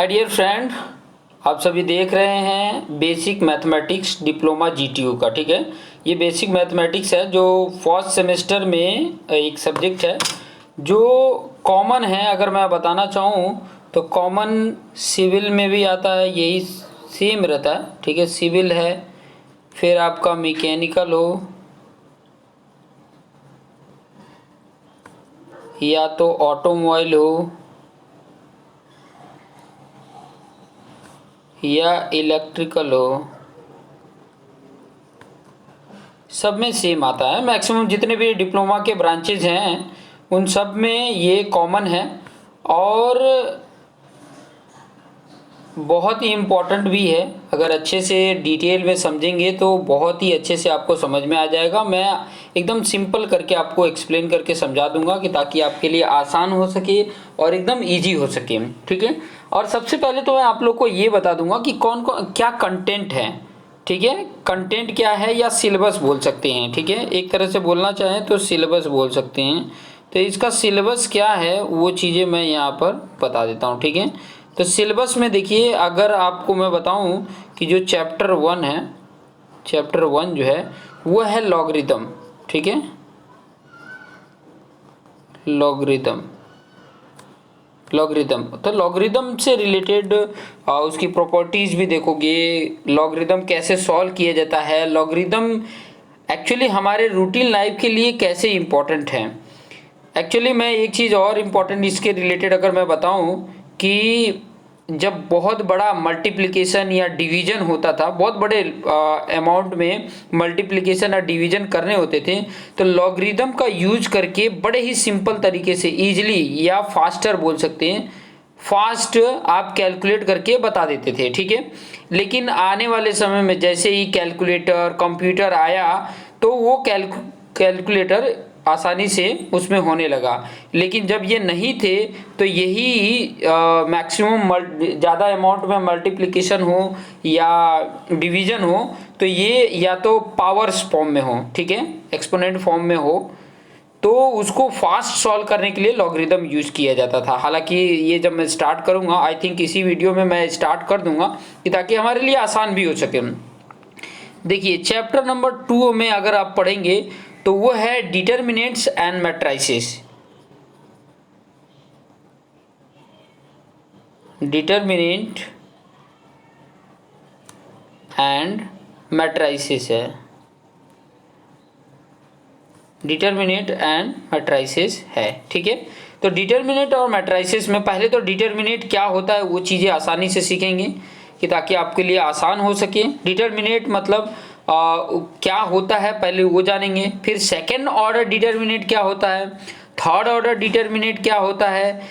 My dear friend, आप सभी देख रहे हैं बेसिक मैथमेटिक्स डिप्लोमा जीटीयू का। ठीक है, ये बेसिक मैथमेटिक्स है जो फर्स्ट सेमेस्टर में एक सब्जेक्ट है जो कॉमन है। अगर मैं बताना चाहूँ तो कॉमन सिविल में भी आता है, यही सेम रहता है। ठीक है, सिविल है, फिर आपका मैकेनिकल हो या तो ऑटोमोबाइल हो या इलेक्ट्रिकल हो, सब में सेम आता है। मैक्सिमम जितने भी डिप्लोमा के ब्रांचेज हैं उन सब में ये कॉमन है और बहुत ही इम्पोर्टेंट भी है। अगर अच्छे से डिटेल में समझेंगे तो बहुत ही अच्छे से आपको समझ में आ जाएगा। मैं एकदम सिंपल करके आपको एक्सप्लेन करके समझा दूंगा कि ताकि आपके लिए आसान हो सके और एकदम इजी हो सके। ठीक है, और सबसे पहले तो मैं आप लोग को ये बता दूंगा कि कौन कौन क्या कंटेंट है। ठीक है, कंटेंट क्या है या सिलेबस बोल सकते हैं। ठीक है, एक तरह से बोलना चाहें तो सिलेबस बोल सकते हैं। तो इसका सिलेबस क्या है वो चीज़ें मैं यहाँ पर बता देता हूँ। ठीक है, तो सिलेबस में देखिए, अगर आपको मैं बताऊं कि जो चैप्टर 1 है, चैप्टर 1 जो है वो है लॉगरिदम। ठीक है, लॉगरिदम तो लॉगरिदम से रिलेटेड उसकी प्रॉपर्टीज़ भी देखोगे, लॉगरिदम कैसे सॉल्व किया जाता है, लॉगरिदम एक्चुअली हमारे रूटीन लाइफ के लिए कैसे इम्पोर्टेंट है। एक्चुअली मैं एक चीज़ और इम्पोर्टेंट इसके रिलेटेड अगर मैं बताऊं कि जब बहुत बड़ा मल्टीप्लिकेशन या डिवीजन होता था, बहुत बड़े अमाउंट में मल्टीप्लिकेशन या डिवीजन करने होते थे, तो लॉगरिदम का यूज करके बड़े ही सिंपल तरीके से इजीली या फास्टर बोल सकते हैं, फास्ट आप कैलकुलेट करके बता देते थे। ठीक है, लेकिन आने वाले समय में जैसे ही कैलकुलेटर कंप्यूटर आया तो वो कैलकुलेटर आसानी से उसमें होने लगा। लेकिन जब ये नहीं थे तो यही मैक्सिमम ज़्यादा अमाउंट में मल्टीप्लिकेशन हो या डिवीजन हो तो ये या तो पावर्स फॉर्म में हो, ठीक है, एक्सपोनेंट फॉर्म में हो, तो उसको फास्ट सॉल्व करने के लिए लॉगरिदम यूज किया जाता था। हालांकि ये जब मैं स्टार्ट करूँगा, आई थिंक इसी वीडियो में मैं स्टार्ट कर दूंगा कि ताकि हमारे लिए आसान भी हो सके। देखिए चैप्टर नंबर 2 में अगर आप पढ़ेंगे तो वो है determinants and matrices. Determinant and matrices है, डिटर्मिनेंट एंड मैट्रिसेस है। ठीक है, तो डिटर्मिनेंट और मैट्रिसेस में पहले तो डिटर्मिनेंट क्या होता है वो चीज़ें आसानी से सीखेंगे कि ताकि आपके लिए आसान हो सके। डिटर्मिनेंट मतलब क्या होता है पहले वो जानेंगे, फिर सेकेंड ऑर्डर डिटर्मिनेंट क्या होता है, थर्ड ऑर्डर डिटर्मिनेंट क्या होता है,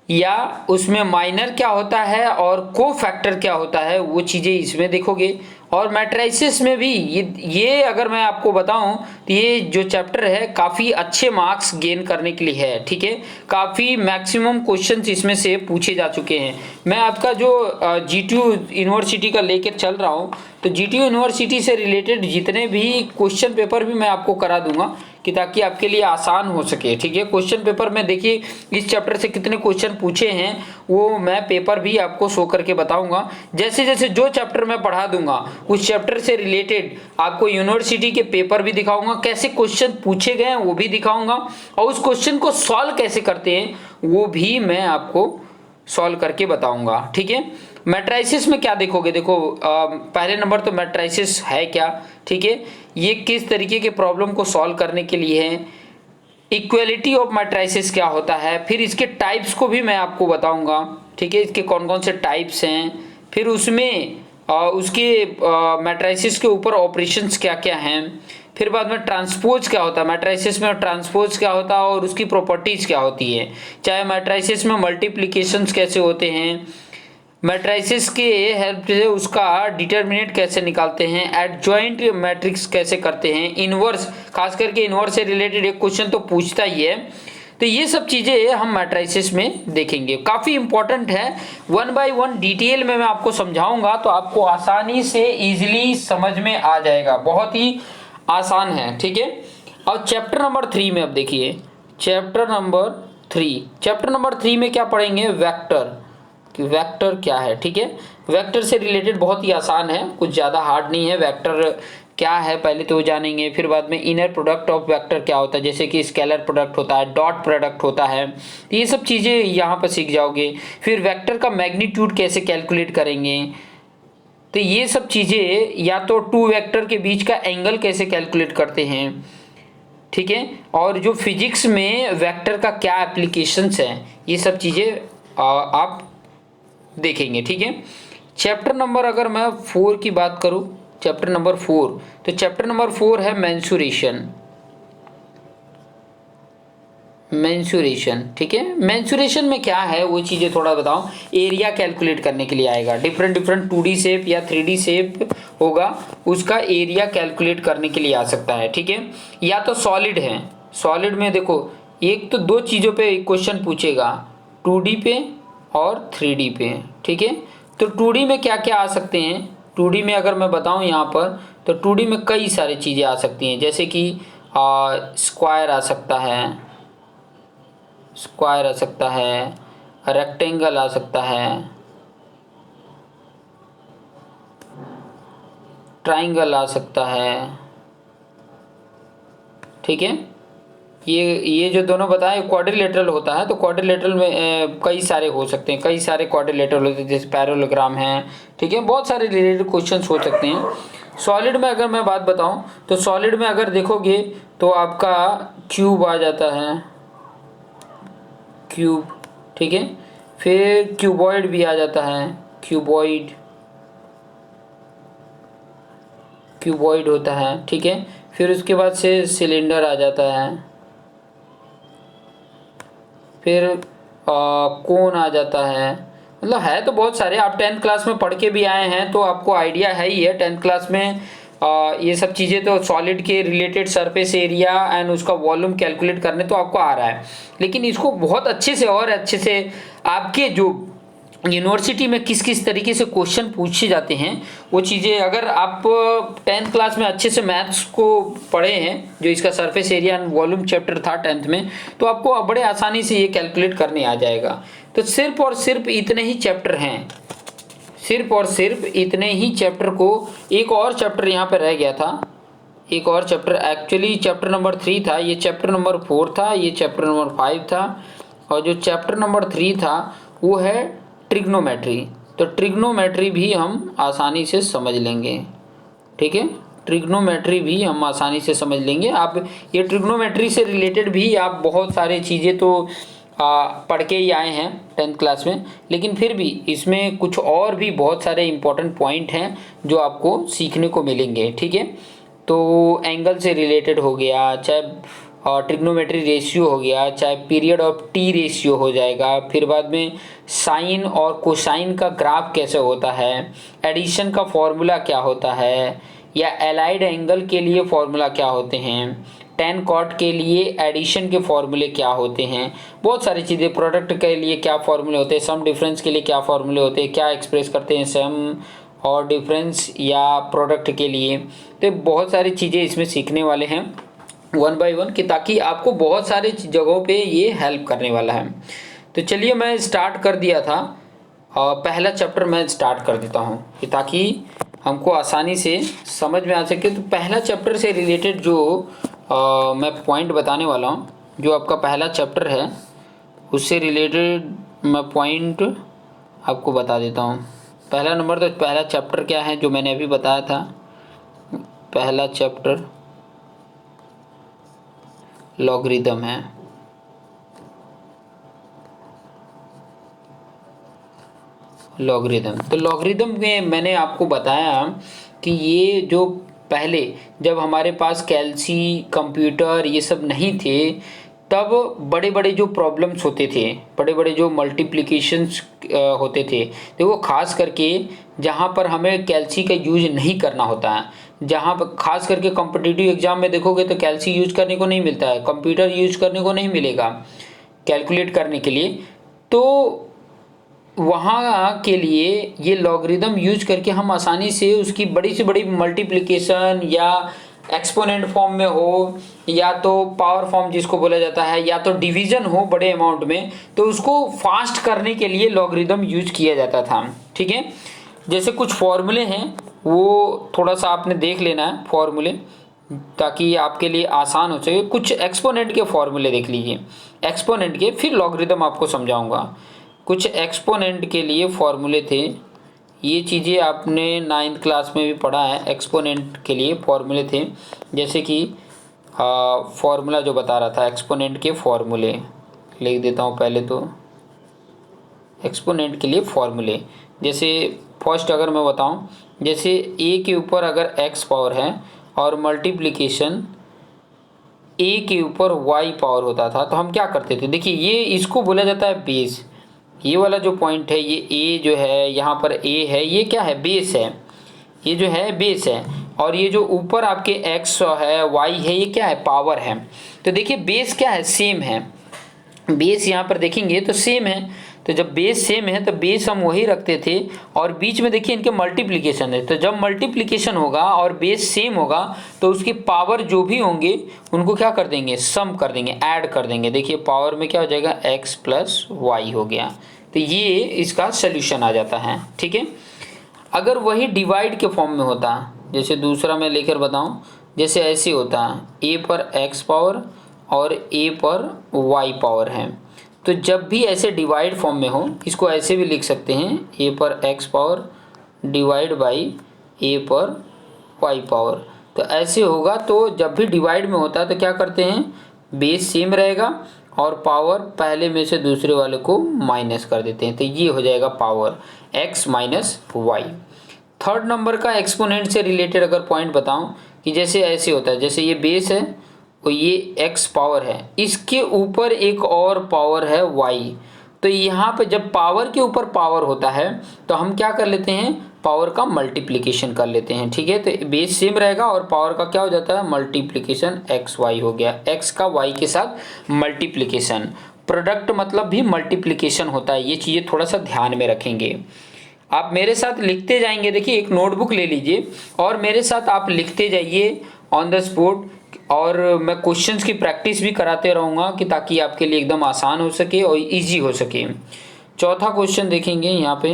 या उसमें माइनर क्या होता है और को फैक्टर क्या होता है, वो चीज़ें इसमें देखोगे। और मैट्रिसेस में भी ये अगर मैं आपको बताऊं तो ये जो चैप्टर है काफ़ी अच्छे मार्क्स गेन करने के लिए है। ठीक है, काफ़ी मैक्सिमम क्वेश्चंस इसमें से पूछे जा चुके हैं। मैं आपका जो जीटीयू यूनिवर्सिटी का लेकर चल रहा हूं, तो जीटीयू यूनिवर्सिटी से रिलेटेड जितने भी क्वेश्चन पेपर भी मैं आपको करा दूंगा कि ताकि आपके लिए आसान हो सके। ठीक है, क्वेश्चन पेपर में देखिए इस चैप्टर से कितने क्वेश्चन पूछे हैं वो मैं पेपर भी आपको शो करके बताऊंगा। जैसे जैसे जो चैप्टर मैं पढ़ा दूंगा उस चैप्टर से रिलेटेड आपको यूनिवर्सिटी के पेपर भी दिखाऊंगा, कैसे क्वेश्चन पूछे गए हैं वो भी दिखाऊंगा, और उस क्वेश्चन को सॉल्व कैसे करते हैं वो भी मैं आपको सॉल्व करके बताऊंगा। ठीक है, मैट्रिसेस में क्या देखोगे, देखो पहले नंबर तो मैट्रिसेस है क्या। ठीक है, ये किस तरीके के प्रॉब्लम को सॉल्व करने के लिए है, इक्वलिटी ऑफ मैट्रिसेस क्या होता है, फिर इसके टाइप्स को भी मैं आपको बताऊंगा। ठीक है, इसके कौन कौन से टाइप्स हैं, फिर उसमें उसके मैट्रिसेस के ऊपर ऑपरेशंस क्या क्या हैं, फिर बाद में ट्रांसपोज क्या होता है, मैट्रिसेस में ट्रांसपोज क्या होता है और उसकी प्रॉपर्टीज क्या होती है, चाहे मैट्रिसेस में मल्टीप्लिकेशंस कैसे होते हैं, मैट्रिसेस के हेल्प से उसका डिटर्मिनेंट कैसे निकालते हैं, एडजॉइंट मैट्रिक्स कैसे करते हैं, इनवर्स, खास करके इनवर्स से रिलेटेड एक क्वेश्चन तो पूछता ही है। तो ये सब चीज़ें हम मैट्रिसेस में देखेंगे, काफ़ी इंपॉर्टेंट है। 1 बाय 1 डिटेल में मैं आपको समझाऊंगा तो आपको आसानी से इजीली समझ में आ जाएगा, बहुत ही आसान है। ठीक है, और चैप्टर नंबर 3 में अब देखिए चैप्टर नंबर 3 में क्या पढ़ेंगे, वेक्टर। कि वेक्टर क्या है। ठीक है, वेक्टर से रिलेटेड बहुत ही आसान है, कुछ ज़्यादा हार्ड नहीं है। वेक्टर क्या है पहले तो जानेंगे, फिर बाद में इनर प्रोडक्ट ऑफ वेक्टर क्या होता है, जैसे कि स्केलर प्रोडक्ट होता है, डॉट प्रोडक्ट होता है, तो ये सब चीज़ें यहाँ पर सीख जाओगे। फिर वेक्टर का मैग्नीट्यूड कैसे कैलकुलेट करेंगे, तो ये सब चीज़ें, या तो टू वेक्टर के बीच का एंगल कैसे कैलकुलेट करते हैं। ठीक है, और जो फिजिक्स में वेक्टर का क्या एप्लीकेशंस है, ये सब चीज़ें आप देखेंगे। ठीक है, चैप्टर नंबर अगर मैं 4 की बात करूं, चैप्टर नंबर 4, तो चैप्टर नंबर 4 है मेंसुरेशन। मेंसुरेशन, ठीक है, मेंसुरेशन में क्या है वो चीज़ें थोड़ा बताओ। एरिया कैलकुलेट करने के लिए आएगा, डिफरेंट 2D शेप या 3D शेप होगा, उसका एरिया कैलकुलेट करने के लिए आ सकता है। ठीक है, या तो सॉलिड है, सॉलिड में देखो एक तो दो चीज़ों पे क्वेश्चन पूछेगा, 2D पे और 3D पे। ठीक है, तो 2D में क्या क्या आ सकते हैं, 2D में अगर मैं बताऊं यहाँ पर, तो 2D में कई सारी चीज़ें आ सकती हैं, जैसे कि स्क्वायर आ सकता है, स्क्वायर आ सकता है, रेक्टेंगल आ सकता है, ट्राइंगल आ सकता है। ठीक है, ये जो दोनों बताए क्वाड्रिलेटरल होता है, तो क्वाड्रिलेटरल में कई सारे हो सकते हैं, कई सारे क्वाड्रिलेटरल होते हैं, जैसे पैरेललोग्राम है। ठीक है, बहुत सारे रिलेटेड क्वेश्चन हो सकते हैं। सॉलिड में अगर मैं बात बताऊं, तो सॉलिड में अगर देखोगे तो आपका क्यूब आ जाता है, क्यूब। ठीक है, फिर क्यूबॉइड भी आ जाता है, क्यूबॉइड, क्यूबॉइड होता है। ठीक है, फिर उसके बाद से सिलेंडर आ जाता है, फिर कोन आ जाता है। मतलब है तो बहुत सारे, आप 10th क्लास में पढ़ के भी आए हैं तो आपको आइडिया है ही है। 10th क्लास में ये सब चीज़ें तो सॉलिड के रिलेटेड सरफेस एरिया एंड उसका वॉल्यूम कैलकुलेट करने तो आपको आ रहा है, लेकिन इसको बहुत अच्छे से और अच्छे से आपके जो यूनिवर्सिटी में किस किस तरीके से क्वेश्चन पूछे जाते हैं वो चीज़ें, अगर आप 10th क्लास में अच्छे से मैथ्स को पढ़े हैं, जो इसका surface area and volume chapter था 10th में, तो आपको बड़े आसानी से ये कैलकुलेट करने आ जाएगा। तो सिर्फ और सिर्फ इतने ही चैप्टर हैं, सिर्फ और सिर्फ इतने ही चैप्टर को, एक और चैप्टर यहाँ पर रह गया था, एक और चैप्टर, एक्चुअली चैप्टर नंबर 3 था, ये चैप्टर नंबर 4 था, ये चैप्टर नंबर 5 था, और जो चैप्टर नंबर 3 था वो है ट्रिग्नोमेट्री। तो ट्रिग्नोमेट्री भी हम आसानी से समझ लेंगे। ठीक है, ट्रिग्नोमेट्री भी हम आसानी से समझ लेंगे। आप ये ट्रिग्नोमेट्री से रिलेटेड भी आप बहुत सारी चीज़ें तो पढ़ के ही आए हैं 10th क्लास में, लेकिन फिर भी इसमें कुछ और भी बहुत सारे इंपॉर्टेंट पॉइंट हैं जो आपको सीखने को मिलेंगे। ठीक है, तो एंगल से रिलेटेड हो गया, चाहे ट्रिग्नोमेट्री रेशियो हो गया, चाहे पीरियड ऑफ टी रेशियो हो जाएगा, फिर बाद में साइन और कोसाइन का ग्राफ कैसे होता है, एडिशन का फॉर्मूला क्या होता है, या एलाइड एंगल के लिए फॉर्मूला क्या होते हैं, टेन कॉट के लिए एडिशन के फॉर्मूले क्या होते हैं, बहुत सारी चीज़ें, प्रोडक्ट के लिए क्या फॉर्मूले होते हैं, सम डिफरेंस के लिए क्या फॉर्मूले होते हैं, क्या एक्सप्रेस करते हैं सम और डिफरेंस या प्रोडक्ट के लिए। तो बहुत सारी चीज़ें इसमें सीखने वाले हैं 1 by 1 कि ताकि आपको बहुत सारे जगहों पे ये हेल्प करने वाला है। तो चलिए मैं स्टार्ट कर दिया था, पहला चैप्टर मैं स्टार्ट कर देता हूँ कि ताकि हमको आसानी से समझ में आ सके। तो पहला चैप्टर से रिलेटेड जो मैं पॉइंट बताने वाला हूँ, जो आपका पहला चैप्टर है उससे रिलेटेड मैं पॉइंट आपको बता देता हूँ। पहला नंबर, तो पहला चैप्टर क्या है जो मैंने अभी बताया था, पहला चैप्टर लॉगरिदम है। लॉगरिदम, तो लॉगरिदम में मैंने आपको बताया कि ये जो पहले जब हमारे पास कैलसी कंप्यूटर ये सब नहीं थे, तब बड़े बड़े जो प्रॉब्लम्स होते थे, बड़े बड़े जो मल्टीप्लिकेशंस होते थे, तो वो खास करके जहाँ पर हमें कैलसी का यूज नहीं करना होता है, जहाँ पर खास करके कॉम्पिटिटिव एग्जाम में देखोगे तो कैलसी यूज करने को नहीं मिलता है, कंप्यूटर यूज करने को नहीं मिलेगा कैलकुलेट करने के लिए, तो वहाँ के लिए ये लॉगरिदम यूज करके हम आसानी से उसकी बड़ी से बड़ी मल्टीप्लिकेशन या एक्सपोनेंट फॉर्म में हो या तो पावर फॉर्म जिसको बोला जाता है या तो डिवीजन हो बड़े अमाउंट में, तो उसको फास्ट करने के लिए लॉगरिदम यूज किया जाता था। ठीक है, जैसे कुछ फॉर्मूले हैं वो थोड़ा सा आपने देख लेना है फॉर्मूले, ताकि आपके लिए आसान हो सके। कुछ एक्सपोनेंट के फॉर्मूले देख लीजिए, एक्सपोनेंट के, फिर लॉगरिदम आपको समझाऊंगा। कुछ एक्सपोनेंट के लिए फॉर्मूले थे, ये चीज़ें आपने 9th क्लास में भी पढ़ा है। एक्सपोनेंट के लिए फॉर्मूले थे, जैसे कि फॉर्मूला जो बता रहा था एक्सपोनेंट के फॉर्मूले, लिख देता हूँ पहले तो। एक्सपोनेंट के लिए फॉर्मूले, जैसे फर्स्ट अगर मैं बताऊँ, जैसे a के ऊपर अगर x पावर है और मल्टीप्लिकेशन a के ऊपर y पावर होता था, तो हम क्या करते थे। देखिए ये इसको बोला जाता है बेस। ये वाला जो पॉइंट है, ये a जो है, यहाँ पर a है, ये क्या है, बेस है। ये जो है बेस है, और ये जो ऊपर आपके x है y है, ये क्या है, पावर है। तो देखिए बेस क्या है, सेम है। बेस यहाँ पर देखेंगे तो सेम है, तो जब बेस सेम है तो बेस हम वही रखते थे, और बीच में देखिए इनके मल्टीप्लिकेशन है। तो जब मल्टीप्लिकेशन होगा और बेस सेम होगा तो उसकी पावर जो भी होंगे उनको क्या कर देंगे, सम कर देंगे, ऐड कर देंगे। देखिए पावर में क्या हो जाएगा, x प्लस वाई हो गया। तो ये इसका सोल्यूशन आ जाता है। ठीक है, अगर वही डिवाइड के फॉर्म में होता, जैसे दूसरा मैं लेकर बताऊँ, जैसे ऐसे होता, a पर x पावर और a पर y पावर है, तो जब भी ऐसे डिवाइड फॉर्म में हो, इसको ऐसे भी लिख सकते हैं, a पर x power divide by a पर y पावर। तो ऐसे होगा, तो जब भी डिवाइड में होता है तो क्या करते हैं, बेस सेम रहेगा और पावर पहले में से दूसरे वाले को माइनस कर देते हैं, तो ये हो जाएगा power x minus y. Third number का एक्सपोनेंट से रिलेटेड अगर पॉइंट बताऊं, कि जैसे ऐसे होता है, जैसे ये बेस है और ये x पावर है, इसके ऊपर एक और पावर है y। तो यहाँ पे जब पावर के ऊपर पावर होता है तो हम क्या कर लेते हैं, पावर का मल्टीप्लिकेशन कर लेते हैं। ठीक है, तो बेस सेम रहेगा और पावर का क्या हो जाता है, मल्टीप्लिकेशन एक्स वाई हो गया, x का y के साथ मल्टीप्लिकेशन। प्रोडक्ट मतलब भी मल्टीप्लिकेशन होता है, ये चीज़ें थोड़ा सा ध्यान में रखेंगे। आप मेरे साथ लिखते जाएंगे, देखिए एक नोटबुक ले लीजिए और मेरे साथ आप लिखते जाइए ऑन द स्पॉट, और मैं क्वेश्चंस की प्रैक्टिस भी कराते रहूँगा कि ताकि आपके लिए एकदम आसान हो सके और इजी हो सके। चौथा क्वेश्चन देखेंगे यहाँ पे,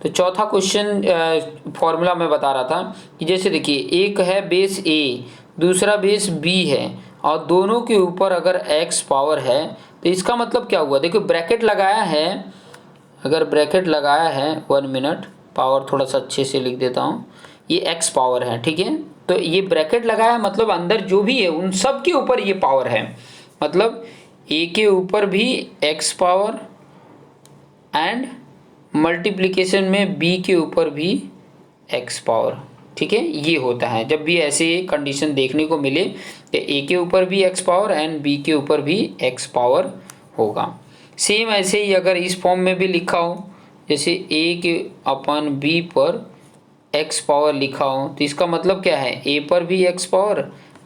तो चौथा क्वेश्चन फॉर्मूला मैं बता रहा था कि जैसे देखिए एक है बेस a, दूसरा बेस b है, और दोनों के ऊपर अगर x पावर है, तो इसका मतलब क्या हुआ, देखो ब्रैकेट लगाया है, अगर ब्रैकेट लगाया है, 1 मिनट, पावर थोड़ा सा अच्छे से लिख देता हूँ, ये x पावर है। ठीक है, तो ये ब्रैकेट लगाया है मतलब अंदर जो भी है उन सब के ऊपर ये पावर है, मतलब a के ऊपर भी x पावर एंड मल्टीप्लिकेशन में b के ऊपर भी x पावर। ठीक है, ये होता है जब भी ऐसे कंडीशन देखने को मिले कि a के ऊपर भी x पावर एंड b के ऊपर भी x पावर होगा। सेम ऐसे ही अगर इस फॉर्म में भी लिखा हो, जैसे a के अपन b पर x पावर लिखा हो, तो इसका मतलब क्या है, a पर भी x पावर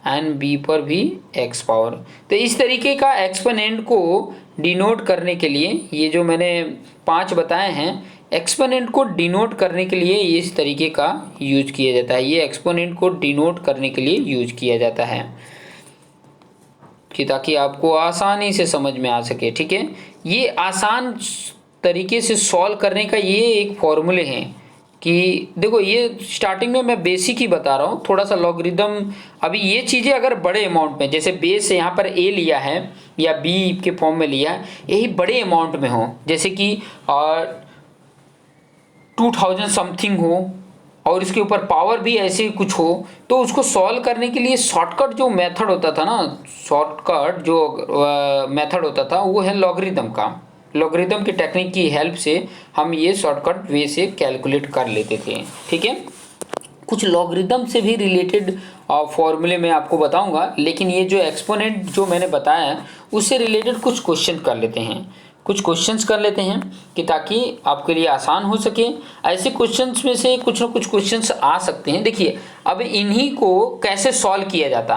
एंड b पर भी x पावर। तो इस तरीके का एक्सपोनेंट को डिनोट करने के लिए, ये जो मैंने 5 बताए हैं, एक्सपोनेंट को डिनोट करने के लिए ये इस तरीके का यूज किया जाता है। ये एक्सपोनेंट को डिनोट करने के लिए यूज किया जाता है कि ताकि आपको आसानी से समझ में आ सके। ठीक है, ये आसान तरीके से सॉल्व करने का ये एक फॉर्मूले हैं कि देखो, ये स्टार्टिंग में मैं बेसिक ही बता रहा हूँ, थोड़ा सा लॉगरिदम। अभी ये चीज़ें अगर बड़े अमाउंट में, जैसे बेस यहाँ पर a लिया है या b के फॉर्म में लिया है, यही बड़े अमाउंट में हो, जैसे कि 2000 समथिंग हो और इसके ऊपर पावर भी ऐसे कुछ हो, तो उसको सॉल्व करने के लिए शॉर्टकट जो मेथड होता था ना, शॉर्टकट जो मेथड होता था वो है लॉगरिदम का। लॉगरिदम की टेक्निक की हेल्प से हम ये शॉर्टकट वे से कैलकुलेट कर लेते थे। ठीक है, कुछ लॉगरिदम से भी रिलेटेड फॉर्मूले मैं आपको बताऊंगा, लेकिन ये जो एक्सपोनेंट जो मैंने बताया है उससे रिलेटेड कुछ क्वेश्चन कर लेते हैं, कुछ क्वेश्चंस कर लेते हैं कि ताकि आपके लिए आसान हो सके। ऐसे क्वेश्चंस में से कुछ ना कुछ क्वेश्चंस आ सकते हैं। देखिए अब इन्हीं को कैसे सॉल्व किया जाता,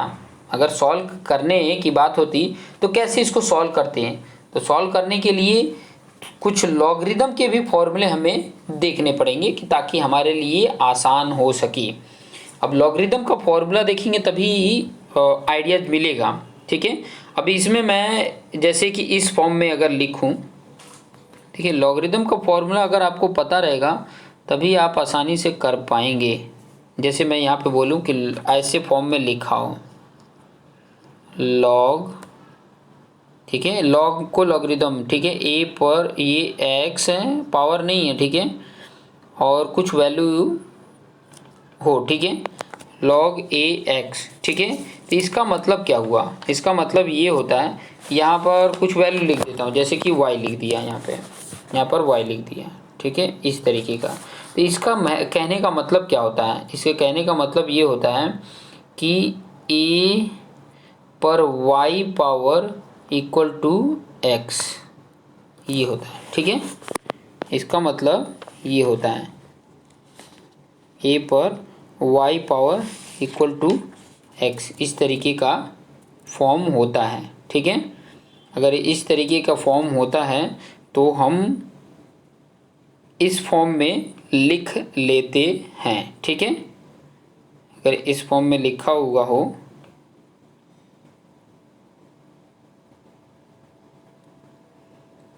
अगर सॉल्व करने की बात होती तो कैसे इसको सॉल्व करते हैं, तो सॉल्व करने के लिए कुछ लॉगरिदम के भी फॉर्मूले हमें देखने पड़ेंगे कि ताकि हमारे लिए आसान हो सके। अब लॉगरिदम का फॉर्मूला देखेंगे तभी आइडिया मिलेगा, ठीक है। अभी इसमें मैं जैसे कि इस फॉर्म में अगर लिखूं, ठीक है, लॉगरिदम का फॉर्मूला अगर आपको पता रहेगा तभी आप आसानी से कर पाएंगे। जैसे मैं यहाँ पे बोलूँ कि ऐसे फॉर्म में लिखा हो लॉग, ठीक है, लॉग को लॉगरिदम, ठीक है, ए पर ये एक्स है, पावर नहीं है, ठीक है, और कुछ वैल्यू हो, ठीक है, लॉग ए एक्स, ठीक है। तो इसका मतलब क्या हुआ, इसका मतलब ये होता है, यहाँ पर कुछ वैल्यू लिख देता हूँ, जैसे कि वाई लिख दिया, यहाँ पर वाई लिख दिया, ठीक है, इस तरीके का। तो इसका कहने का मतलब क्या होता है, इसके कहने का मतलब ये होता है कि ए पर y power equal to x, ये होता है, ठीक है। इसका मतलब ये होता है ए पर y power equal to x, इस तरीके का फॉर्म होता है, ठीक है। अगर इस तरीके का फॉर्म होता है तो हम इस फॉर्म में लिख लेते हैं, ठीक है। अगर इस फॉर्म में लिखा हुआ हो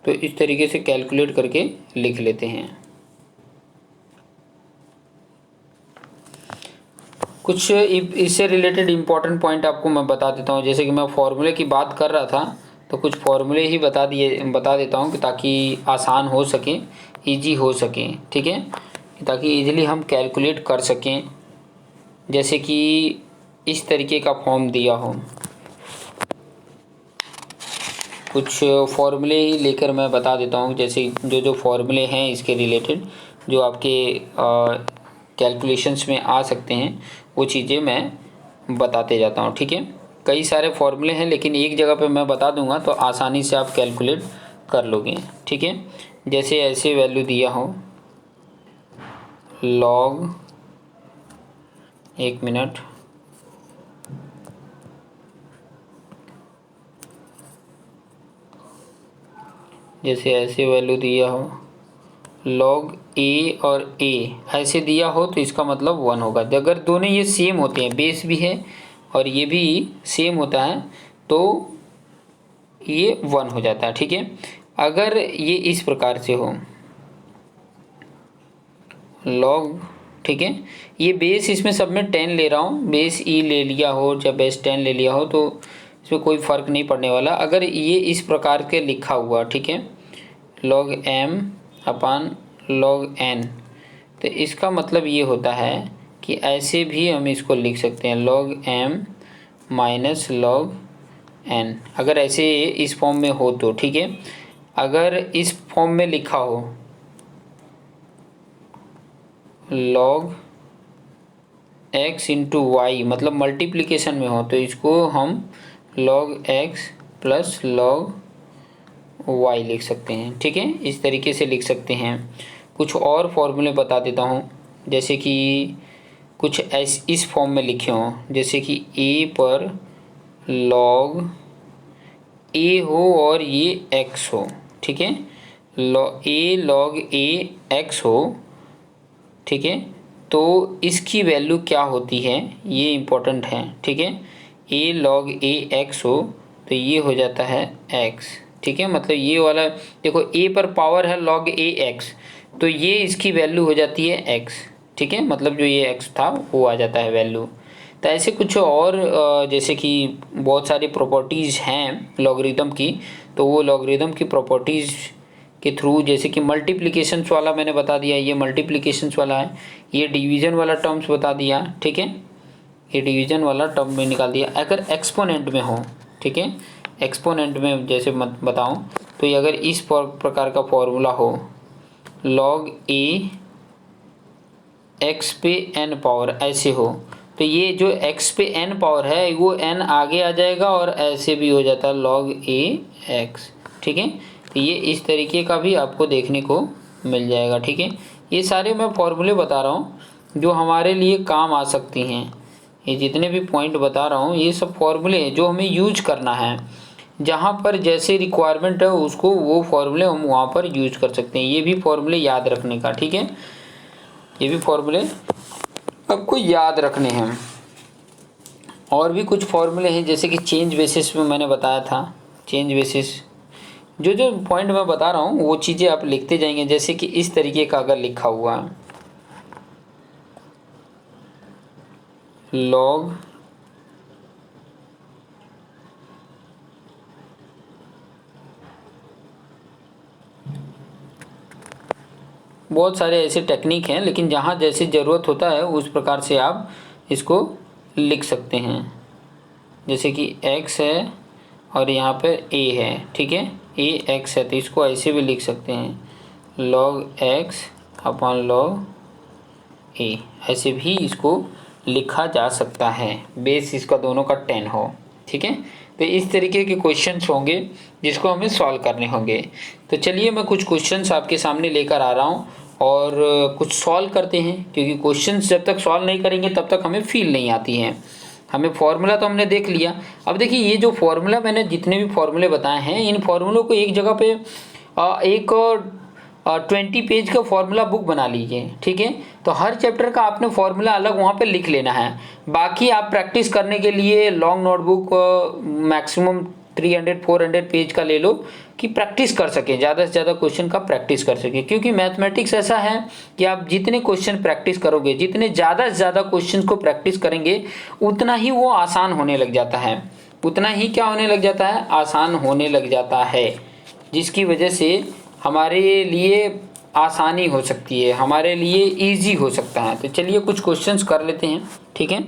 तो इस तरीके से कैलकुलेट करके लिख लेते हैं। कुछ इससे रिलेटेड इम्पोर्टेंट पॉइंट आपको मैं बता देता हूँ। जैसे कि मैं फॉर्मूले की बात कर रहा था तो कुछ फॉर्मूले ही बता देता हूँ कि ताकि आसान हो सके, इजी हो सके, ठीक है, ताकि इजीली हम कैलकुलेट कर सकें। जैसे कि इस तरीके का फॉर्म दिया हो, कुछ फॉर्मूले ही लेकर मैं बता देता हूँ। जैसे जो फॉर्मूले हैं इसके रिलेटेड जो आपके कैलकुलेशंस में आ सकते हैं वो चीज़ें मैं बताते जाता हूँ, ठीक है। कई सारे फॉर्मूले हैं लेकिन एक जगह पे मैं बता दूंगा तो आसानी से आप कैलकुलेट कर लोगे, ठीक है। जैसे ऐसे वैल्यू दिया हो लॉग, एक मिनट, जैसे ऐसे वैल्यू दिया हो लॉग ए और ए ऐसे दिया हो तो इसका मतलब 1 होगा। अगर दोनों ये सेम होते हैं, बेस भी है और ये भी सेम होता है तो ये 1 हो जाता है, ठीक है। अगर ये इस प्रकार से हो लॉग, ठीक है, ये बेस इसमें सब में 10 ले रहा हूँ, बेस ई ले लिया हो या बेस 10 ले लिया हो तो इसमें कोई फ़र्क नहीं पड़ने वाला। अगर ये इस प्रकार के लिखा हुआ, ठीक है, लॉग एम अपान लॉग एन, तो इसका मतलब ये होता है कि ऐसे भी हम इसको लिख सकते हैं log m minus log n, अगर ऐसे इस फॉर्म में हो तो, ठीक है। अगर इस फॉर्म में लिखा हो लॉग एक्स इंटू वाई, मतलब मल्टीप्लिकेशन में हो, तो इसको हम log x plus log y लिख सकते हैं, ठीक है, इस तरीके से लिख सकते हैं। कुछ और फॉर्मूले बता देता हूँ, जैसे कि कुछ इस फॉर्म में लिखे हों, जैसे कि ए पर लॉग ए हो और ये एक्स हो, ठीक है, ए लॉग ए एक्स हो, ठीक है, तो इसकी वैल्यू क्या होती है ये इम्पोर्टेंट है, ठीक है। ए लॉग ए एक्स हो तो ये हो जाता है एक्स, ठीक है, मतलब ये वाला देखो ए पर पावर है लॉग ए एक्स तो ये इसकी वैल्यू हो जाती है एक्स, ठीक है, मतलब जो ये एक्स था वो आ जाता है वैल्यू। तो ऐसे कुछ और जैसे कि बहुत सारी प्रॉपर्टीज़ हैं लॉगरिदम की, तो वो लॉगरिदम की प्रॉपर्टीज़ के थ्रू, जैसे कि मल्टीप्लिकेशंस वाला मैंने बता दिया, ये मल्टीप्लिकेशंस वाला है, ये डिवीज़न वाला टर्म्स बता दिया, ठीक है, ये डिवीज़न वाला टर्म में निकाल दिया। अगर एक्सपोनेंट में हो, ठीक है, एक्सपोनेंट में जैसे मत बताऊँ तो ये अगर इस प्रकार का फॉर्मूला हो लॉग ए एक्स पे एन पावर ऐसे हो, तो ये जो एक्स पे एन पावर है वो एन आगे आ जाएगा और ऐसे भी हो जाता है लॉग ए एक्स, ठीक है। तो ये इस तरीके का भी आपको देखने को मिल जाएगा, ठीक है। ये सारे मैं फॉर्मूले बता रहा हूँ जो हमारे लिए काम आ सकती हैं। ये जितने भी पॉइंट बता रहा हूँ ये सब फॉर्मूले हैं जो हमें यूज करना है, जहाँ पर जैसे रिक्वायरमेंट है उसको वो फॉर्मूले हम वहाँ पर यूज कर सकते हैं। ये भी फॉर्मूले याद रखने का, ठीक है, ये भी फॉर्मूले आपको याद रखने हैं। और भी कुछ फॉर्मूले हैं जैसे कि चेंज बेसिस में मैंने बताया था, चेंज बेसिस जो जो पॉइंट मैं बता रहा हूँ वो चीज़ें आप लिखते जाएंगे। जैसे कि इस तरीके का अगर लिखा हुआ है लॉग बहुत सारे ऐसे टेक्निक हैं, लेकिन जहाँ जैसे ज़रूरत होता है उस प्रकार से आप इसको लिख सकते हैं। जैसे कि x है और यहाँ पर a है, ठीक है, a x है तो इसको ऐसे भी लिख सकते हैं log x upon log a, ऐसे भी इसको लिखा जा सकता है, बेस इसका दोनों का 10 हो, ठीक है। तो इस तरीके के क्वेश्चंस होंगे जिसको हमें सॉल्व करने होंगे। तो चलिए मैं कुछ क्वेश्चंस आपके सामने लेकर आ रहा हूँ और कुछ सॉल्व करते हैं, क्योंकि क्वेश्चंस जब तक सॉल्व नहीं करेंगे तब तक हमें फील नहीं आती हैं। हमें फॉर्मूला तो हमने देख लिया। अब देखिए ये जो फॉर्मूला मैंने जितने भी फॉर्मूले बताए हैं इन फॉर्मूलों को एक जगह पे एक 20 पेज का फॉर्मूला बुक बना लीजिए, ठीक है। तो हर चैप्टर का आपने फॉर्मूला अलग वहाँ पे लिख लेना है। बाकी आप प्रैक्टिस करने के लिए लॉन्ग नोटबुक मैक्सिमम 300-400 पेज का ले लो कि प्रैक्टिस कर सकें, ज़्यादा से ज़्यादा क्वेश्चन का प्रैक्टिस कर सकें। क्योंकि मैथमेटिक्स ऐसा है कि आप जितने क्वेश्चन प्रैक्टिस करोगे, जितने ज़्यादा से ज़्यादा क्वेश्चन को प्रैक्टिस करेंगे उतना ही वो आसान होने लग जाता है, उतना ही क्या होने लग जाता है, आसान होने लग जाता है, जिसकी वजह से हमारे लिए आसानी हो सकती है, हमारे लिए इजी हो सकता है। तो चलिए कुछ क्वेश्चंस कर लेते हैं, ठीक है,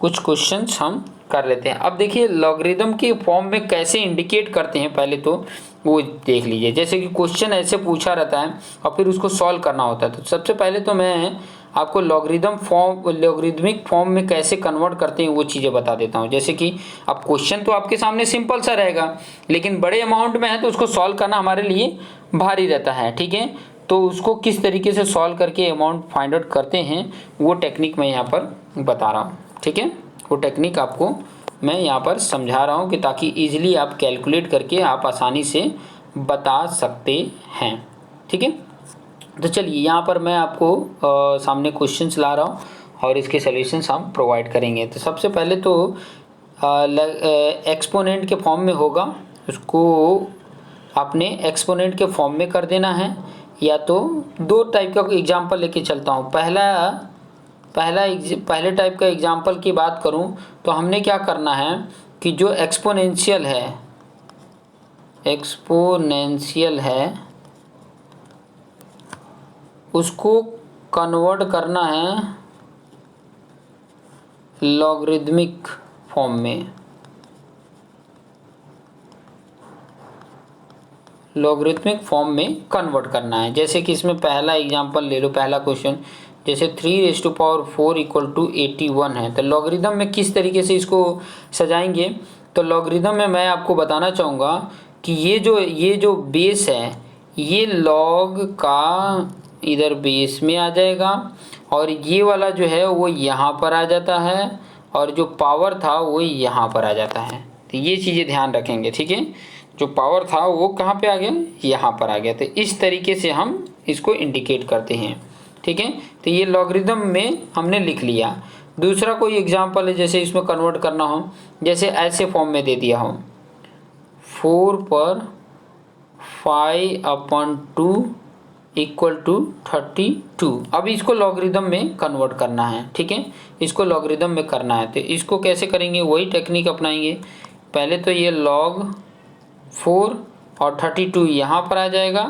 कुछ क्वेश्चंस हम कर लेते हैं। अब देखिए लॉगरिदम के फॉर्म में कैसे इंडिकेट करते हैं पहले तो वो देख लीजिए। जैसे कि क्वेश्चन ऐसे पूछा रहता है और फिर उसको सॉल्व करना होता है। तो सबसे पहले तो मैं आपको लॉगरिदमिक फॉर्म में कैसे कन्वर्ट करते हैं वो चीज़ें बता देता हूँ। जैसे कि अब क्वेश्चन तो आपके सामने सिंपल सा रहेगा, लेकिन बड़े अमाउंट में है तो उसको सॉल्व करना हमारे लिए भारी रहता है, ठीक है। तो उसको किस तरीके से सॉल्व करके अमाउंट फाइंड आउट करते हैं वो टेक्निक मैं यहाँ पर बता रहा हूँ, ठीक है। वो टेक्निक आपको मैं यहाँ पर समझा रहा हूँ कि ताकि इजीली आप कैलकुलेट करके आप आसानी से बता सकते हैं, ठीक है। तो चलिए यहाँ पर मैं आपको सामने क्वेश्चंस ला रहा हूँ और इसके सॉल्यूशंस हम प्रोवाइड करेंगे। तो सबसे पहले तो एक्सपोनेंट के फॉर्म में होगा, उसको आपने एक्सपोनेंट के फॉर्म में कर देना है। या तो दो टाइप का एग्जांपल लेके चलता हूँ। पहले टाइप का एग्जांपल की बात करूँ तो हमने क्या करना है कि जो एक्सपोनेंशियल है उसको कन्वर्ट करना है लॉगरिदमिक फॉर्म में। लॉगरिथमिक फॉर्म में कन्वर्ट करना है। जैसे कि इसमें पहला एग्जांपल ले लो, पहला क्वेश्चन जैसे 3⁴ = 81 है। तो लॉगरिदम में किस तरीके से इसको सजाएंगे, तो लॉगरिदम में मैं आपको बताना चाहूँगा कि ये जो बेस है ये लॉग का इधर बेस में आ जाएगा और ये वाला जो है वो यहाँ पर आ जाता है और जो पावर था वो यहाँ पर आ जाता है। तो ये चीज़ें ध्यान रखेंगे, ठीक है। जो पावर था वो कहाँ पे आ गया, यहाँ पर आ गया। तो इस तरीके से हम इसको इंडिकेट करते हैं, ठीक है। तो ये लॉगरिदम में हमने लिख लिया। दूसरा कोई एग्जांपल है जैसे इसमें कन्वर्ट करना हो, जैसे ऐसे फॉर्म में दे दिया हो 4 पर 5/2 = 32। अब इसको लॉगरिदम में कन्वर्ट करना है, ठीक है, इसको लॉगरिदम में करना है। तो इसको कैसे करेंगे, वही टेक्निक अपनाएंगे। पहले तो ये log 4 और 32 यहाँ पर आ जाएगा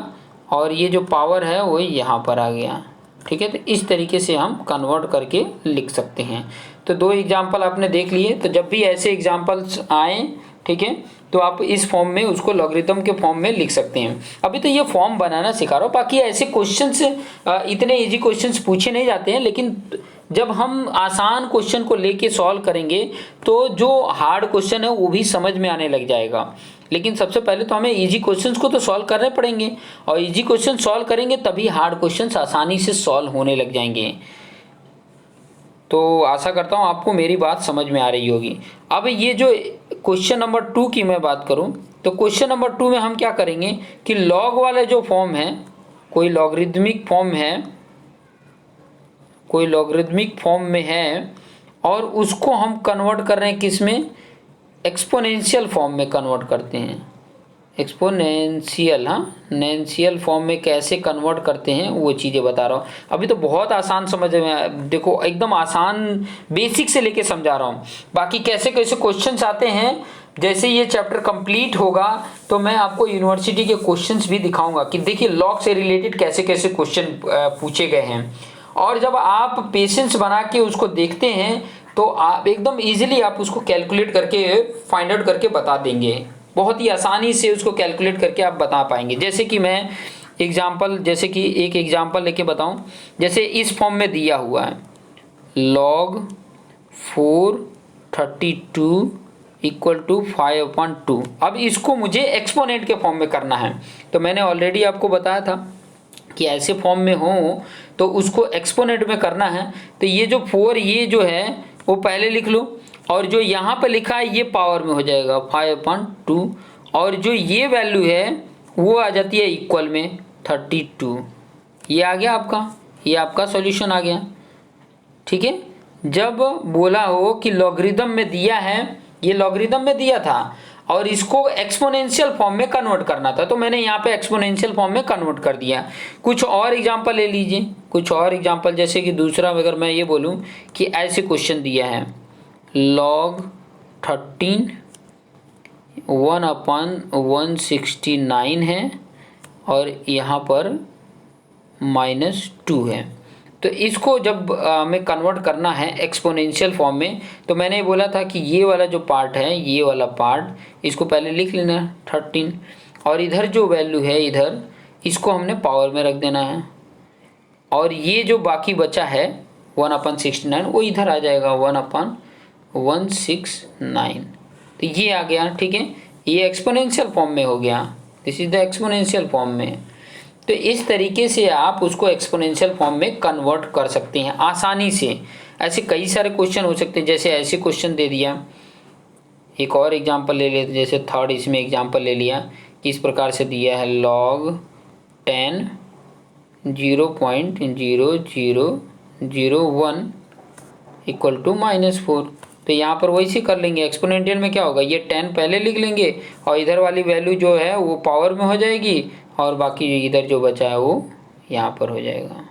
और ये जो पावर है वो यहाँ पर आ गया, ठीक है। तो इस तरीके से हम कन्वर्ट करके लिख सकते हैं। तो दो एग्जांपल आपने देख लिए। तो जब भी ऐसे एग्जांपल्स आए, ठीक है, तो आप इस फॉर्म में उसको लॉगरिदम के फॉर्म में लिख सकते हैं। अभी तो ये फॉर्म बनाना सिखा रहा हूँ, बाकी ऐसे क्वेश्चंस इतने इजी क्वेश्चंस पूछे नहीं जाते हैं, लेकिन जब हम आसान क्वेश्चन को लेके सॉल्व करेंगे तो जो हार्ड क्वेश्चन है वो भी समझ में आने लग जाएगा। लेकिन सबसे पहले तो हमें इजी क्वेश्चंस को तो सॉल्व करने पड़ेंगे और इजी क्वेश्चन सॉल्व करेंगे तभी हार्ड क्वेश्चंस आसानी से सॉल्व होने लग जाएंगे। तो आशा करता हूँ आपको मेरी बात समझ में आ रही होगी। अब ये जो क्वेश्चन नंबर 2 की मैं बात करूँ तो क्वेश्चन नंबर 2 में हम क्या करेंगे कि लॉग वाला जो फॉर्म है, कोई लॉगरिदमिक फॉर्म है कोई लॉगरिदमिक फॉर्म में है और उसको हम कन्वर्ट कर रहे हैं किस में, एक्सपोनेंशियल फॉर्म में कन्वर्ट करते हैं। एक्सपोनेंशियल, हाँ, नेंशियल फॉर्म में कैसे कन्वर्ट करते हैं वो चीज़ें बता रहा हूँ। अभी तो बहुत आसान समझ में, देखो एकदम आसान बेसिक से लेके समझा रहा हूँ। बाकी कैसे कैसे क्वेश्चंस आते हैं, जैसे ये चैप्टर कंप्लीट होगा तो मैं आपको यूनिवर्सिटी के क्वेश्चंस भी दिखाऊंगा कि देखिए लॉग से रिलेटेड कैसे कैसे क्वेश्चन पूछे गए हैं। और जब आप पेशेंस बना के उसको देखते हैं तो आप एकदम इजीली आप उसको कैलकुलेट करके फाइंड आउट करके बता देंगे, बहुत ही आसानी से उसको कैलकुलेट करके आप बता पाएंगे। जैसे कि मैं एग्जांपल, जैसे कि एक एग्जांपल लेके बताऊं, जैसे इस फॉर्म में दिया हुआ है log 432 इक्वल टू 5/2। अब इसको मुझे एक्सपोनेंट के फॉर्म में करना है, तो मैंने ऑलरेडी आपको बताया था कि ऐसे फॉर्म में हो तो उसको एक्सपोनेंट में करना है। तो ये जो 4 ये जो है वो पहले लिख लो, और जो यहाँ पे लिखा है ये पावर में हो जाएगा 5/2, और जो ये वैल्यू है वो आ जाती है इक्वल में 32। ये आ गया आपका, ये आपका सॉल्यूशन आ गया। ठीक है, जब बोला हो कि लॉगरिदम में दिया है, ये लॉगरिदम में दिया था और इसको एक्सपोनेंशियल फॉर्म में कन्वर्ट करना था, तो मैंने यहाँ पे एक्सपोनेंशियल फॉर्म में कन्वर्ट कर दिया। कुछ और एग्जांपल ले लीजिए, कुछ और एग्जांपल, जैसे कि दूसरा अगर मैं ये बोलूँ कि ऐसे क्वेश्चन दिया है log 13 1/169 है और यहाँ पर -2 है। तो इसको जब हमें कन्वर्ट करना है एक्सपोनेंशियल फॉर्म में, तो मैंने बोला था कि ये वाला जो पार्ट है, ये वाला पार्ट इसको पहले लिख लेना 13, और इधर जो वैल्यू है इधर इसको हमने पावर में रख देना है, और ये जो बाकी बचा है 1/69 वो इधर आ जाएगा 1/169। तो ये आ गया। ठीक है, ये एक्सपोनेंशियल फॉर्म में हो गया, this is the exponential form में। तो इस तरीके से आप उसको एक्सपोनेंशियल फॉर्म में कन्वर्ट कर सकते हैं आसानी से। ऐसे कई सारे क्वेश्चन हो सकते हैं, जैसे ऐसे क्वेश्चन दे दिया। एक और एग्जांपल ले लेते, जैसे थर्ड इसमें एग्जांपल ले लिया कि इस प्रकार से दिया है log 10 0.0001 इक्वल टू -4। तो यहाँ पर वैसे कर लेंगे, एक्सपोनेंशियल में क्या होगा, ये 10 पहले लिख लेंगे और इधर वाली वैल्यू जो है वो पावर में हो जाएगी, और बाकी इधर जो बचा है वो यहाँ पर हो जाएगा।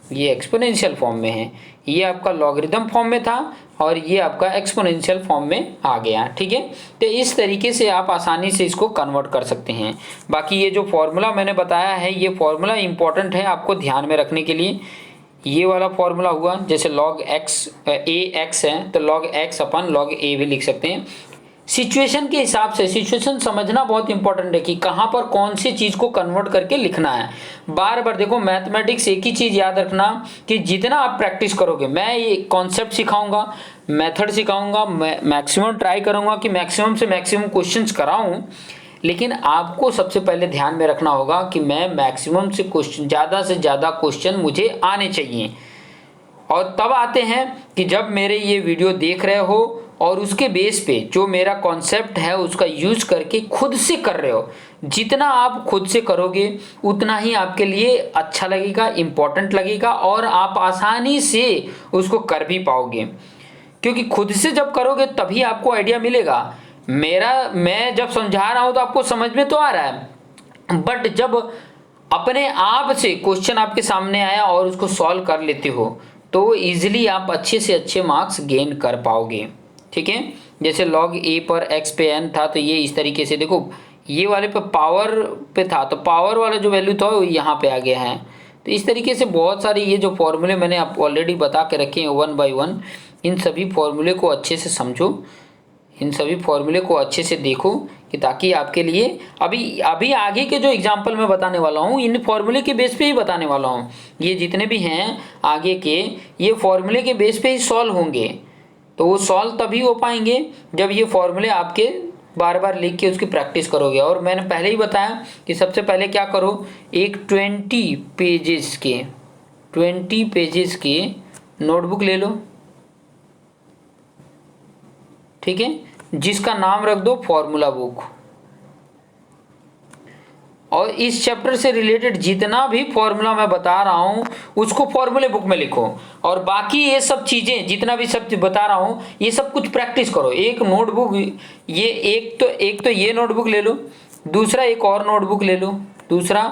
ये एक्सपोनेंशियल फॉर्म में है, ये आपका लॉगरिदम फॉर्म में था और ये आपका एक्सपोनेंशियल फॉर्म में आ गया। ठीक है, तो इस तरीके से आप आसानी से इसको कन्वर्ट कर सकते हैं। बाकी ये जो फॉर्मूला मैंने बताया है, ये फॉर्मूला इंपॉर्टेंट है आपको ध्यान में रखने के लिए। ये वाला फॉर्मूला हुआ, जैसे log x ax है तो log x upon log a भी लिख सकते हैं। सिचुएशन के हिसाब से, सिचुएशन समझना बहुत इंपॉर्टेंट है कि कहाँ पर कौन सी चीज़ को कन्वर्ट करके लिखना है। बार बार देखो, मैथमेटिक्स एक ही चीज़ याद रखना कि जितना आप प्रैक्टिस करोगे, मैं ये कॉन्सेप्ट सिखाऊंगा, मेथड सिखाऊंगा, मैक्सिमम ट्राई करूंगा कि मैक्सिमम से मैक्सिमम क्वेश्चंस कराऊं, लेकिन आपको सबसे पहले ध्यान में रखना होगा कि मैं मैक्सिमम से क्वेश्चन, ज़्यादा से ज़्यादा क्वेश्चन मुझे आने चाहिए। और तब आते हैं कि जब मेरे ये वीडियो देख रहे हो और उसके बेस पे जो मेरा कॉन्सेप्ट है उसका यूज करके खुद से कर रहे हो। जितना आप खुद से करोगे उतना ही आपके लिए अच्छा लगेगा, इम्पोर्टेंट लगेगा, और आप आसानी से उसको कर भी पाओगे, क्योंकि खुद से जब करोगे तभी आपको आइडिया मिलेगा। मैं जब समझा रहा हूं तो आपको समझ में तो आ रहा है, बट जब अपने आप से क्वेश्चन आपके सामने आया और उसको सॉल्व कर लेते हो तो इजीली आप अच्छे से अच्छे मार्क्स गेन कर पाओगे। ठीक है, जैसे log a पर x पे n था, तो ये इस तरीके से देखो, ये वाले पे पावर पे था तो पावर वाला जो वैल्यू था वो यहाँ पे आ गया है। तो इस तरीके से बहुत सारे ये जो फॉर्मूले मैंने आप ऑलरेडी बता के रखे हैं 1 by 1, इन सभी फॉर्मूले को अच्छे से समझो, इन सभी फॉर्मूले को अच्छे से देखो, कि ताकि आपके लिए अभी आगे के जो एग्जाम्पल मैं बताने वाला हूँ इन फॉर्मूले के बेस पे ही बताने वाला हूँ। ये जितने भी हैं आगे के, ये फॉर्मूले के बेस पे ही सॉल्व होंगे। तो वो सॉल्व तभी हो पाएंगे जब ये फॉर्मूले आपके बार बार लिख के उसकी प्रैक्टिस करोगे। और मैंने पहले ही बताया कि सबसे पहले क्या करो, एक 20 पेजेस के नोटबुक ले लो, ठीक है, जिसका नाम रख दो फॉर्मूला बुक। और इस चैप्टर से रिलेटेड जितना भी फॉर्मूला मैं बता रहा हूँ उसको फॉर्मूले बुक में लिखो, और बाकी ये सब चीज़ें जितना भी सब बता रहा हूँ ये सब कुछ प्रैक्टिस करो। एक नोटबुक, ये एक तो ये नोटबुक ले लो, दूसरा एक और नोटबुक ले लो, दूसरा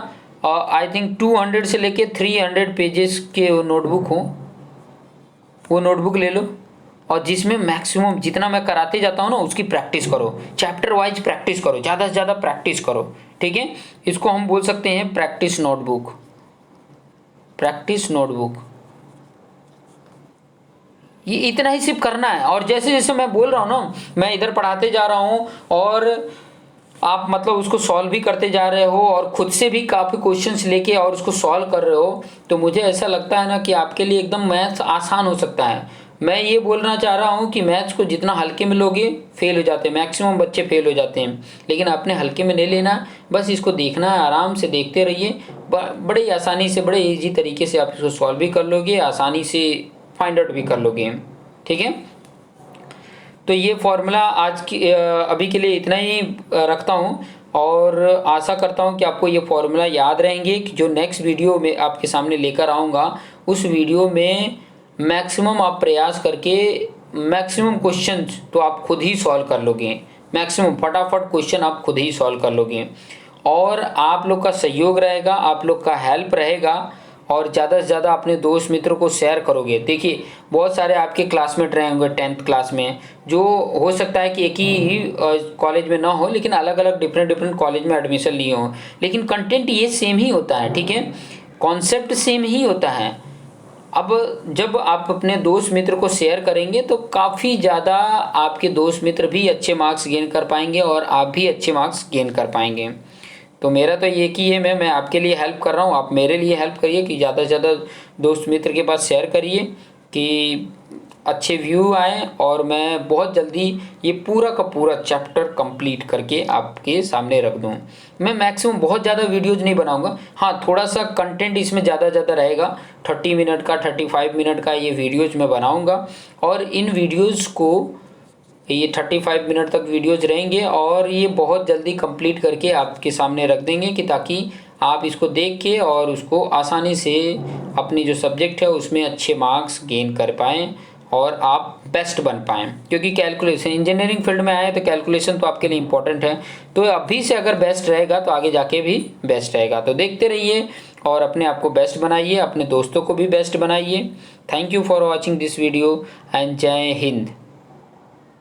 आई थिंक 200 से लेके 300 पेजेस के नोटबुक हो, वो नोटबुक ले लो, और जिसमें मैक्सिमम जितना मैं कराते जाता हूँ ना उसकी प्रैक्टिस करो, चैप्टर वाइज प्रैक्टिस करो, ज़्यादा से ज़्यादा प्रैक्टिस करो, ठीक है। इसको हम बोल सकते हैं प्रैक्टिस नोटबुक, प्रैक्टिस नोटबुक। ये इतना ही सिर्फ करना है, और जैसे जैसे मैं बोल रहा हूँ ना, मैं इधर पढ़ाते जा रहा हूँ और आप मतलब उसको सॉल्व भी करते जा रहे हो और खुद से भी काफ़ी क्वेश्चंस लेके और उसको सॉल्व कर रहे हो, तो मुझे ऐसा लगता है ना कि आपके लिए एकदम मैथ्स आसान हो सकता है। मैं ये बोलना चाह रहा हूँ कि मैथ्स को जितना हल्के में लोगे फेल हो जाते हैं, मैक्सिमम बच्चे फेल हो जाते हैं, लेकिन आपने हल्के में नहीं लेना, बस इसको देखना है, आराम से देखते रहिए, बड़े आसानी से, बड़े ईजी तरीके से आप इसको सॉल्व भी कर लोगे, आसानी से फाइंड आउट भी कर लोगे, ठीक है। तो ये फॉर्मूला आज की अभी के लिए इतना ही रखता हूँ, और आशा करता हूँ कि आपको ये फॉर्मूला याद रहेंगे कि जो नेक्स्ट वीडियो में आपके सामने लेकर आऊँगा उस वीडियो में मैक्सिमम आप प्रयास करके मैक्सिमम क्वेश्चंस तो आप खुद ही सॉल्व कर लोगे, मैक्सिमम फटाफट क्वेश्चन आप खुद ही सॉल्व कर लोगे, और आप लोग का सहयोग रहेगा, आप लोग का हेल्प रहेगा, और ज़्यादा से ज़्यादा अपने दोस्त मित्रों को शेयर करोगे। देखिए बहुत सारे आपके क्लासमेट रहे होंगे 10th क्लास में, जो हो सकता है कि एक ही कॉलेज में ना हो, लेकिन अलग अलग डिफरेंट कॉलेज में एडमिशन लिए हों, लेकिन कंटेंट ये सेम ही होता है, ठीक है, कॉन्सेप्ट सेम ही होता है। अब जब आप अपने दोस्त मित्र को शेयर करेंगे तो काफ़ी ज़्यादा आपके दोस्त मित्र भी अच्छे मार्क्स गेन कर पाएंगे और आप भी अच्छे मार्क्स गेन कर पाएंगे। तो मेरा तो ये कि है मैं आपके लिए हेल्प कर रहा हूँ, आप मेरे लिए हेल्प करिए कि ज़्यादा से ज़्यादा दोस्त मित्र के पास शेयर करिए कि अच्छे व्यू आए, और मैं बहुत जल्दी ये पूरा का पूरा चैप्टर कंप्लीट करके आपके सामने रख दूँ। मैं मैक्सिमम बहुत ज़्यादा वीडियोज़ नहीं बनाऊँगा, हाँ थोड़ा सा कंटेंट इसमें ज़्यादा रहेगा, 30 मिनट का 35 मिनट का ये वीडियोज़ मैं बनाऊँगा, और इन वीडियोज़ को ये 35 मिनट तक वीडियोज़ रहेंगे, और ये बहुत जल्दी कंप्लीट करके आपके सामने रख देंगे कि ताकि आप इसको देख के और उसको आसानी से अपनी जो सब्जेक्ट है उसमें अच्छे मार्क्स गेन कर पाएँ और आप बेस्ट बन पाएँ, क्योंकि कैलकुलेशन इंजीनियरिंग फील्ड में आए तो कैलकुलेशन तो आपके लिए इम्पोर्टेंट है। तो अभी से अगर बेस्ट रहेगा तो आगे जाके भी बेस्ट रहेगा। तो देखते रहिए और अपने आप को बेस्ट बनाइए, अपने दोस्तों को भी बेस्ट बनाइए। Thank you for watching this video and जय हिंद।